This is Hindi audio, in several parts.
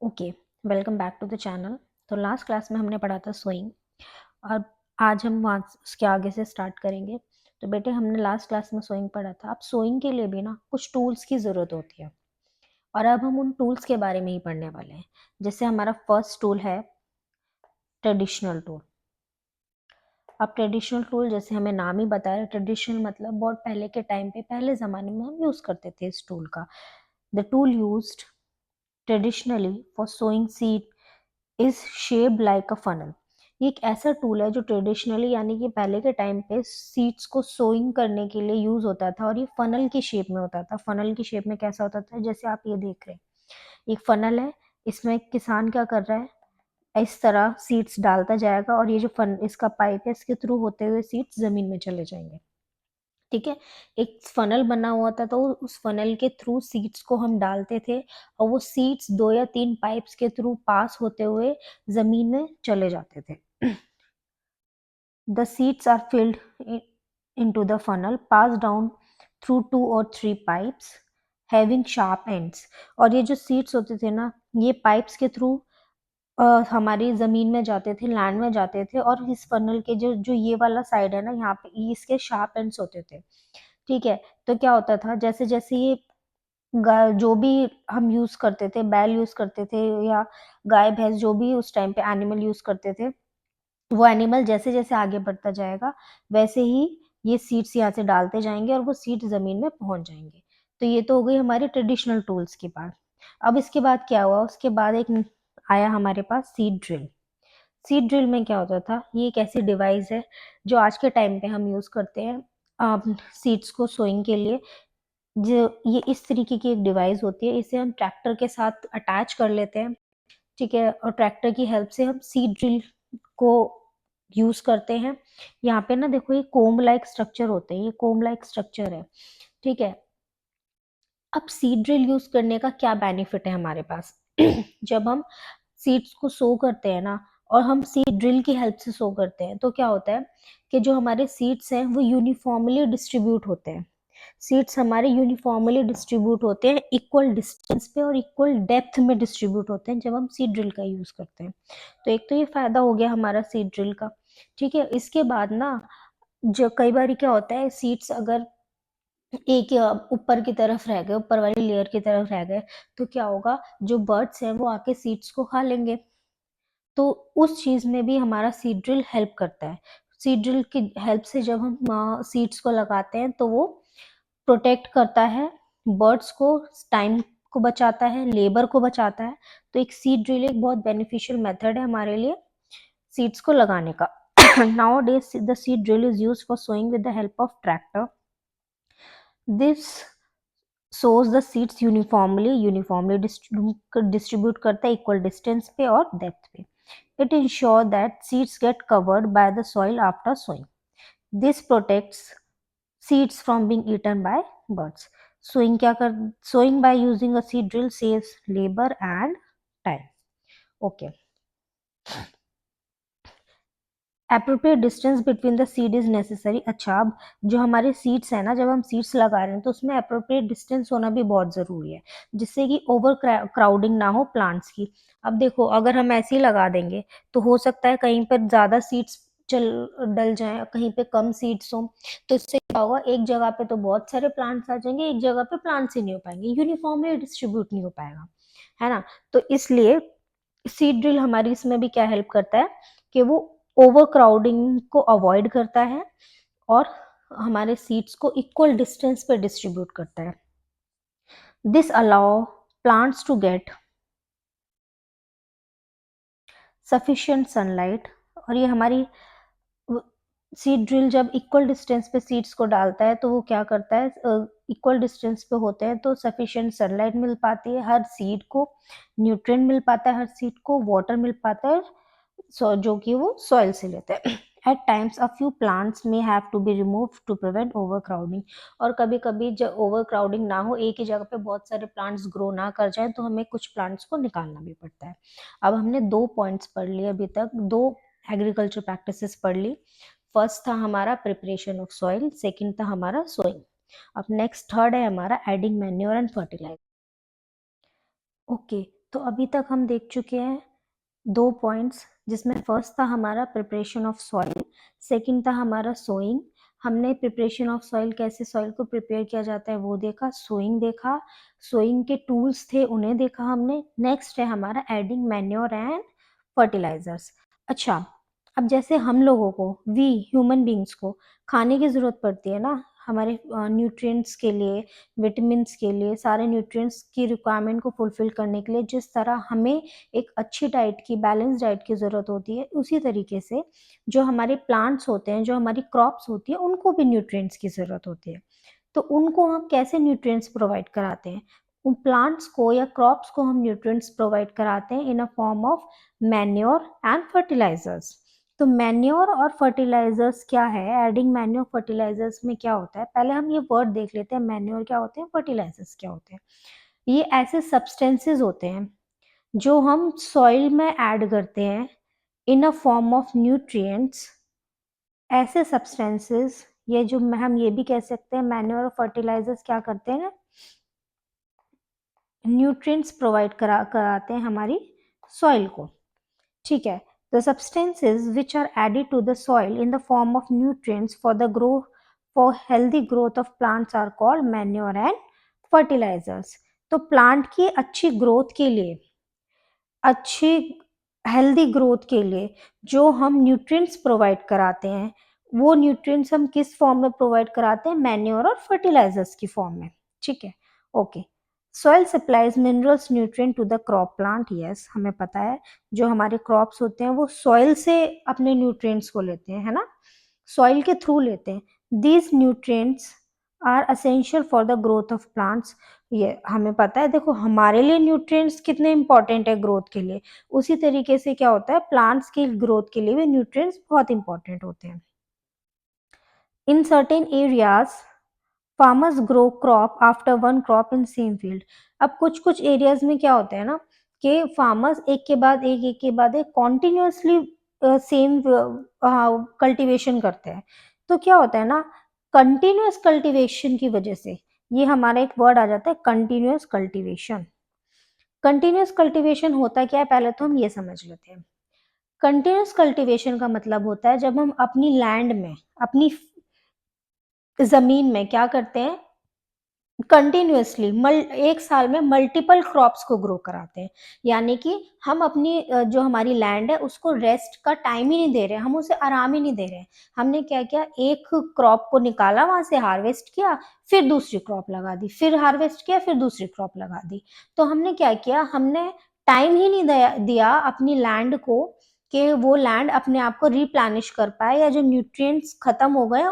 Okay, welcome back to the channel. तो लास्ट क्लास में हमने पढ़ा था सोइंग और आज हम वहाँ उसके आगे से स्टार्ट करेंगे। तो बेटे हमने लास्ट क्लास में सोइंग पढ़ा था। अब सोइंग के लिए भी ना कुछ टूल्स की ज़रूरत होती है और अब हम उन टूल्स के बारे में ही पढ़ने वाले हैं। जैसे हमारा फर्स्ट टूल है ट्रेडिशनल टूल। अब ट्रेडिशनल टूल जैसे हमें नाम ही बताया, ट्रेडिशनल मतलब बहुत पहले के टाइम पे, पहले ज़माने में हम यूज़ करते थे इस टूल का। The tool used traditionally for sowing seed is shaped like a funnel. ये एक ऐसा टूल है जो ट्रेडिशनली यानी कि पहले के टाइम पे सीड्स को सोइंग करने के लिए यूज होता था और ये फनल की शेप में होता था। फनल की शेप में कैसा होता था, जैसे आप ये देख रहे हैं, एक फनल है। इसमें किसान क्या कर रहा है, इस तरह सीड्स डालता जाएगा और ये जो फन इसका पाइप है, इसके थ्रू होते हुए सीड्स जमीन में चले जाएंगे। ठीक है, एक फनल बना हुआ था तो उस फनल के थ्रू सीड्स को हम डालते थे और वो सीड्स 2 या 3 पाइप्स के थ्रू पास होते हुए जमीन में चले जाते थे। The seeds are filled into the funnel, passed down through 2 or 3 pipes having sharp ends। और ये जो सीड्स होते थे ना, ये पाइप्स के थ्रू हमारी जमीन में जाते थे, लैंड में जाते थे और इस फनल के जो जो ये वाला साइड है ना, यहाँ पे इसके शार्प एंड्स होते थे। ठीक है, तो क्या होता था, जैसे जैसे ये जो भी हम यूज करते थे, बैल यूज करते थे या गाय भैंस, जो भी उस टाइम पे एनिमल यूज करते थे, वो एनिमल जैसे जैसे आगे बढ़ता जाएगा वैसे ही ये सीड्स यहाँ से डालते जाएंगे और वो सीड्स जमीन में पहुंच जाएंगे। तो ये तो हो गई हमारी ट्रेडिशनल टूल्स की बात। अब इसके बाद क्या हुआ, उसके बाद एक आया हमारे पास सीड ड्रिल। सीड ड्रिल में क्या होता था, ये एक ऐसी डिवाइस है जो आज के टाइम पे हम यूज करते हैं सीड्स को सोइंग के लिए। जो ये इस तरीके की एक डिवाइस होती है, इसे हम ट्रैक्टर के साथ अटैच कर लेते हैं। ठीक है, और ट्रैक्टर की हेल्प से हम सीड ड्रिल को यूज करते हैं। यहाँ पे ना देखो, ये कोम्ब लाइक स्ट्रक्चर होते हैं, ये कोम्ब लाइक स्ट्रक्चर है। ठीक है, अब सीड ड्रिल यूज करने का क्या बेनिफिट है हमारे पास जब हम सीड्स को सो करते हैं ना, और हम सीड ड्रिल की हेल्प से सो करते हैं, तो क्या होता है कि जो हमारे सीड्स हैं वो यूनिफॉर्मली डिस्ट्रीब्यूट होते हैं। सीड्स हमारे यूनिफॉर्मली डिस्ट्रीब्यूट होते हैं, इक्वल डिस्टेंस पे और इक्वल डेप्थ में डिस्ट्रीब्यूट होते हैं जब हम सीड ड्रिल का यूज करते हैं। तो एक तो ये फायदा हो गया हमारा सीड ड्रिल का। ठीक है, इसके बाद ना, जो कई बार क्या होता है, सीड्स अगर एक ऊपर की तरफ रह गए, ऊपर वाली लेयर की तरफ रह गए, तो क्या होगा, जो बर्ड्स हैं वो आके सीड्स को खा लेंगे। तो उस चीज में भी हमारा सीड ड्रिल हेल्प करता है। सीड ड्रिल की हेल्प से जब हम सीड्स को लगाते हैं तो वो प्रोटेक्ट करता है बर्ड्स को, टाइम को बचाता है, लेबर को बचाता है। तो एक सीड ड्रिल एक बहुत बेनिफिशियल मेथड है हमारे लिए सीड्स को लगाने का। Nowadays the seed drill is used for sowing with the help of tractor. This sows the seeds uniformly distribute करता है इक्वल डिस्टेंस पे और डेप्थ पे। It ensures that seeds get covered by the soil after sowing. This protects seeds from being eaten by birds. Sowing by using a seed drill saves labor and time. Okay. Appropriate distance between the seed is necessary. अच्छा, अब जो हमारे सीड्स है ना, जब हम सीड्स लगा रहे हैं तो उसमें अप्रोप्रिएट डिस्टेंस होना भी बहुत जरूरी है, जिससे कि ओवर क्राउडिंग ना हो प्लांट्स की। अब देखो, अगर हम ऐसे ही लगा देंगे तो हो सकता है कहीं पर ज्यादा सीड्स चल डल जाए, कहीं पे कम सीड्स हो, तो इससे क्या होगा, एक जगह पे तो बहुत सारे प्लांट्स आ जाएंगे, एक जगह पे प्लांट्स ही नहीं हो पाएंगे, यूनिफॉर्मली डिस्ट्रीब्यूट नहीं हो पाएगा, है ना। तो इसलिए सीड ड्रिल हमारी इसमें भी क्या हेल्प करता है कि वो ओवर क्राउडिंग को अवॉइड करता है और हमारे सीड्स को इक्वल डिस्टेंस पे डिस्ट्रीब्यूट करता है। This allow plants to get sufficient sunlight. और ये हमारी सीड ड्रिल जब इक्वल डिस्टेंस पे सीड्स को डालता है तो वो क्या करता है, इक्वल डिस्टेंस पे होते हैं तो सफिशिएंट सनलाइट मिल पाती है हर सीड को, न्यूट्रिएंट मिल पाता है हर सीड को, वाटर मिल पाता है जो कि वो सॉइल से लेते हैं। At times a few plants may have to be remove to prevent overcrowding. और कभी कभी जब ओवर क्राउडिंग ना हो, एक ही जगह पे बहुत सारे प्लांट्स ग्रो ना कर जाए, तो हमें कुछ प्लांट्स को निकालना भी पड़ता है। अब हमने 2 पॉइंट्स पढ़ लिए अभी तक, 2 एग्रीकल्चर प्रैक्टिसेस पढ़ ली। फर्स्ट था हमारा प्रिपरेशन ऑफ सॉइल, सेकंड था हमारा सोइंग। अब नेक्स्ट थर्ड है हमारा adding manure and fertiliser. Okay, तो अभी तक हम देख चुके हैं 2 पॉइंट्स, जिसमें फर्स्ट था हमारा प्रिपरेशन ऑफ सॉइल, सेकंड था हमारा सोइंग। हमने प्रिपरेशन ऑफ सॉइल, कैसे सॉइल को प्रिपेयर किया जाता है वो देखा, सोइंग देखा, सोइंग के टूल्स थे उन्हें देखा हमने। नेक्स्ट है हमारा एडिंग मैन्योर एंड फर्टिलाइजर्स। अच्छा, अब जैसे हम लोगों को, वी ह्यूमन बींग्स को खाने की ज़रूरत पड़ती है ना, हमारे न्यूट्रिएंट्स के लिए, विटामिन्स के लिए, सारे न्यूट्रिएंट्स की रिक्वायरमेंट को फुलफिल करने के लिए जिस तरह हमें एक अच्छी डाइट की, बैलेंस डाइट की ज़रूरत होती है, उसी तरीके से जो हमारे प्लांट्स होते हैं, जो हमारी क्रॉप्स होती है, उनको भी न्यूट्रिएंट्स की ज़रूरत होती है। तो उनको हम कैसे न्यूट्रिएंट्स प्रोवाइड कराते हैं? उन प्लांट्स को या क्रॉप्स को हम न्यूट्रिएंट्स प्रोवाइड कराते हैं in a form of manure and fertilisers. तो मैन्योर और फर्टिलाइजर्स क्या है, एडिंग मैन्योर फर्टिलाइजर्स में क्या होता है, पहले हम ये वर्ड देख लेते हैं, मैन्योर क्या होते हैं, फर्टिलाइजर्स क्या होते हैं। ये ऐसे सब्सटेंसेस होते हैं जो हम सॉइल में ऐड करते हैं in a form of nutrients. ऐसे सब्सटेंसेस, ये जो हम ये भी कह सकते हैं, मैन्योर और फर्टिलाइजर्स क्या करते हैं, न्यूट्रिएंट्स प्रोवाइड कराते हैं हमारी सॉइल को। ठीक है, the substances which are added to the soil in the form of nutrients for the growth, for healthy growth of plants are called manure and fertilisers. तो प्लांट की अच्छी ग्रोथ के लिए, अच्छी हेल्दी ग्रोथ के लिए जो हम न्यूट्रिएंट्स प्रोवाइड कराते हैं, वो न्यूट्रिएंट्स हम किस फॉर्म में प्रोवाइड कराते हैं, मैन्योर और फर्टिलाइजर्स की फॉर्म में। ठीक है, okay. Soil supplies minerals nutrient to the crop plant, yes हमें पता है जो हमारे क्रॉप्स होते हैं वो सॉइल से अपने न्यूट्रिएंट्स को लेते हैं, है ना, सॉइल के थ्रू लेते हैं। These nutrients are essential for the growth of plants, ये हमें पता है, देखो हमारे लिए न्यूट्रिएंट्स कितने इंपॉर्टेंट है ग्रोथ के लिए, उसी तरीके से क्या होता है, प्लांट्स की ग्रोथ के लिए भी न्यूट्रिएंट्स बहुत इंपॉर्टेंट होते हैं। In certain areas farmers grow crop after one crop in same field. अब कुछ कुछ एरियाज में क्या होता है ना, कि फार्मर्स एक के बाद एक कॉन्टिन्यूसली सेम कल्टीवेशन करते हैं। तो क्या होता है ना, कंटिन्यूस कल्टीवेशन की वजह से ये हमारा एक वर्ड आ जाता है, कंटिन्यूस कल्टीवेशन। कंटिन्यूस कल्टीवेशन होता क्या है, पहले तो हम ये समझ लेते हैं। कंटिन्यूस कल्टीवेशन का मतलब होता है जब हम अपनी लैंड में, अपनी जमीन में क्या करते हैं, कंटिन्यूअसली एक साल में मल्टीपल क्रॉप्स को ग्रो कराते हैं। यानी कि हम अपनी जो हमारी लैंड है उसको रेस्ट का टाइम ही नहीं दे रहे, हम उसे आराम ही नहीं दे रहे। हमने क्या किया, एक क्रॉप को निकाला, वहां से हार्वेस्ट किया, फिर दूसरी क्रॉप लगा दी, फिर हार्वेस्ट किया, फिर दूसरी क्रॉप लगा दी। तो हमने क्या किया, हमने टाइम ही नहीं दिया अपनी लैंड को कि वो लैंड अपने आप को रिप्लेनिश कर पाए, या जो न्यूट्रिएंट्स खत्म हो गए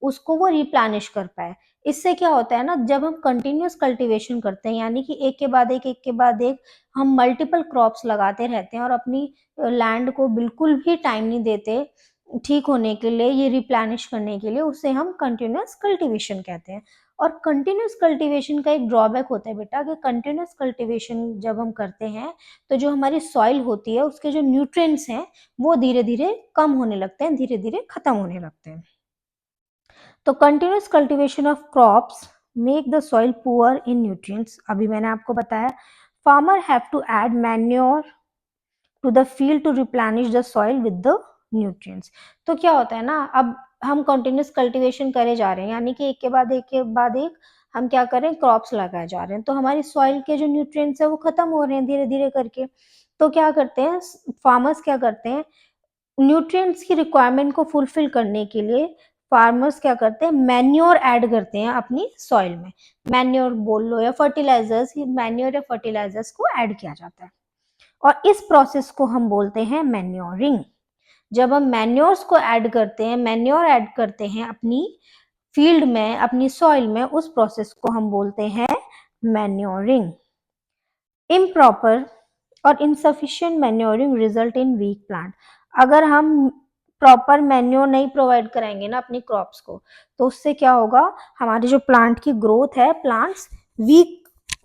उसको वो रिप्लेनिश कर पाए। इससे क्या होता है ना, जब हम कंटिन्यूअस कल्टीवेशन करते हैं, यानी कि एक के बाद एक हम मल्टीपल क्रॉप्स लगाते रहते हैं और अपनी लैंड को बिल्कुल भी टाइम नहीं देते ठीक होने के लिए, ये रिप्लेनिश करने के लिए, उसे हम कंटिन्यूअस कल्टीवेशन कहते हैं। और कंटिन्यूअस कल्टीवेशन का एक ड्रॉबैक होता है बेटा, कि कंटिन्यूअस कल्टीवेशन जब हम करते हैं तो जो हमारी सॉइल होती है उसके जो न्यूट्रिएंट्स हैं वो धीरे धीरे कम होने लगते हैं, धीरे धीरे खत्म होने लगते हैं। तो continuous cultivation of crops make the soil poor in nutrients. अभी मैंने आपको बताया, farmer have to add manure to the field to replenish the soil with the nutrients. तो क्या होता है ना, अब हम कंटिन्यूअस कल्टीवेशन करे जा रहे हैं, यानी कि एक के बाद एक हम क्या करें, क्रॉप्स लगाए जा रहे हैं, तो हमारी सॉइल के जो न्यूट्रिएंट्स है वो खत्म हो रहे हैं धीरे धीरे करके। तो क्या करते हैं फार्मर्स, क्या करते हैं, न्यूट्रिएंट्स की रिक्वायरमेंट को फुलफिल करने के लिए फार्मर्स क्या करते हैं, मैन्योर ऐड करते हैं अपनी सॉइल में। मैन्योर बोल लो या फर्टिलाइजर्स, मैन्योर या फर्टिलाइजर्स को ऐड किया जाता है और इस प्रोसेस को हम बोलते हैं मैन्योरिंग। जब हम मैन्योर्स को ऐड करते हैं, मैन्योर ऐड करते हैं अपनी फील्ड में, अपनी सॉइल में, उस प्रोसेस को हम बोलते हैं मैन्योरिंग। इम्प्रॉपर और insufficient manuring result in weak plant. अगर हम प्रॉपर मैन्योर नहीं प्रोवाइड कराएंगे ना अपनी क्रॉप्स को, तो उससे क्या होगा, हमारी जो प्लांट की ग्रोथ है, प्लांट्स वीक,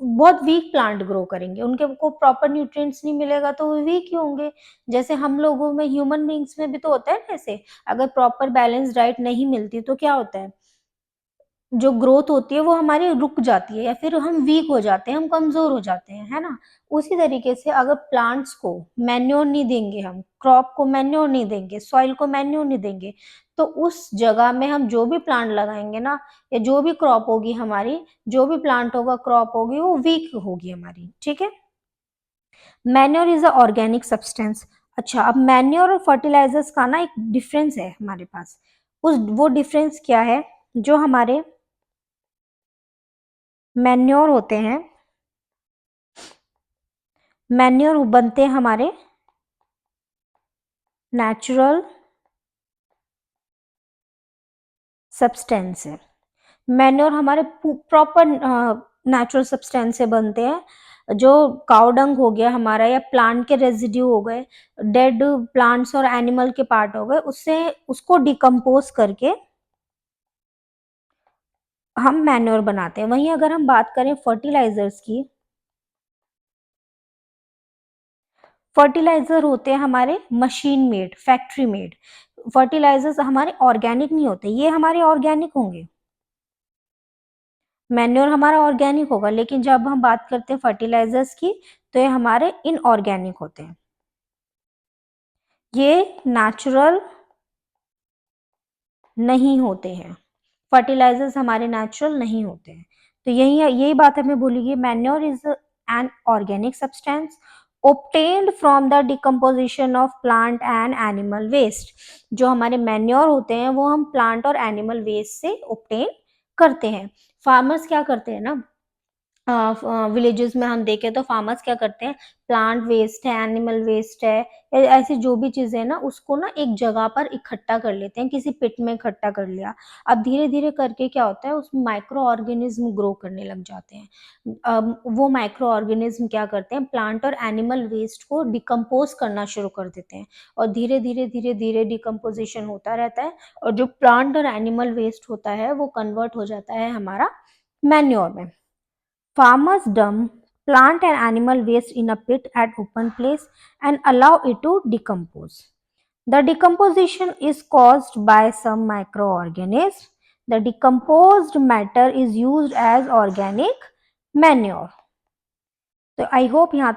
बहुत वीक प्लांट ग्रो करेंगे, उनके को प्रॉपर न्यूट्रिएंट्स नहीं मिलेगा तो वो वीक ही होंगे। जैसे हम लोगों में, ह्यूमन बींग्स में भी तो होता है ना ऐसे, अगर प्रॉपर बैलेंस डाइट नहीं मिलती तो क्या होता है, जो ग्रोथ होती है वो हमारी रुक जाती है या फिर हम वीक हो जाते हैं, हम कमजोर हो जाते हैं, है ना। उसी तरीके से अगर प्लांट्स को मैन्योर नहीं देंगे, हम क्रॉप को मैन्योर नहीं देंगे, सॉइल को मैन्योर नहीं देंगे, तो उस जगह में हम जो भी प्लांट लगाएंगे ना, या जो भी क्रॉप होगी हमारी, जो भी प्लांट होगा, क्रॉप होगी, वो वीक होगी हमारी, ठीक है। Manure is a organic substance. अच्छा, अब मैन्योर और फर्टिलाइजर्स का ना एक डिफरेंस है हमारे पास। उस वो डिफरेंस क्या है? जो हमारे मैन्योर होते हैं, मैन्योर बनते हैं हमारे नेचुरल सब्सटेंस से। मैन्योर हमारे प्रॉपर नेचुरल सब्सटेंस से बनते हैं। जो काउ डंग हो गया हमारा, या प्लांट के रेजिड्यू हो गए, डेड प्लांट्स और एनिमल के पार्ट हो गए, उससे उसको डिकम्पोज करके हम मैन्योर बनाते हैं। वहीं अगर हम बात करें फर्टिलाइजर्स की, फर्टिलाइजर होते हैं हमारे machine made, factory made. Fertilisers हमारे ऑर्गेनिक नहीं होते, ये हमारे ऑर्गेनिक होंगे, मैन्योर हमारा ऑर्गेनिक होगा, लेकिन जब हम बात करते हैं फर्टिलाइजर्स की, तो ये हमारे इनऑर्गेनिक होते हैं, ये नेचुरल नहीं होते हैं। फर्टिलाइजर्स हमारे नेचुरल नहीं होते हैं। तो यही बात हमें भूलिए, manure is an organic substance obtained from the decomposition of plant and animal waste। जो हमारे मैन्योर होते हैं वो हम प्लांट और एनिमल वेस्ट से obtain करते हैं। फार्मर्स क्या करते हैं ना, विलेजेस में हम देखें तो फार्मर्स क्या करते हैं, प्लांट वेस्ट है, एनिमल वेस्ट है, ऐसी जो भी चीजें हैं ना, उसको ना एक जगह पर इकट्ठा कर लेते हैं, किसी पिट में इकट्ठा कर लिया। अब धीरे धीरे करके क्या होता है, उसमें माइक्रो ऑर्गेनिज्म ग्रो करने लग जाते हैं। वो माइक्रो ऑर्गेनिज्म क्या करते हैं, प्लांट और एनिमल वेस्ट को डिकम्पोज करना शुरू कर देते हैं, और धीरे धीरे धीरे धीरे डिकम्पोजिशन होता रहता है, और जो प्लांट और एनिमल वेस्ट होता है वो कन्वर्ट हो जाता है हमारा मैन्योर में। Farmers dump plant and animal waste in a pit at open place and allow it to decompose. The decomposition is caused by some microorganisms. The decomposed matter is used as organic manure. तो आई होप यहाँ तक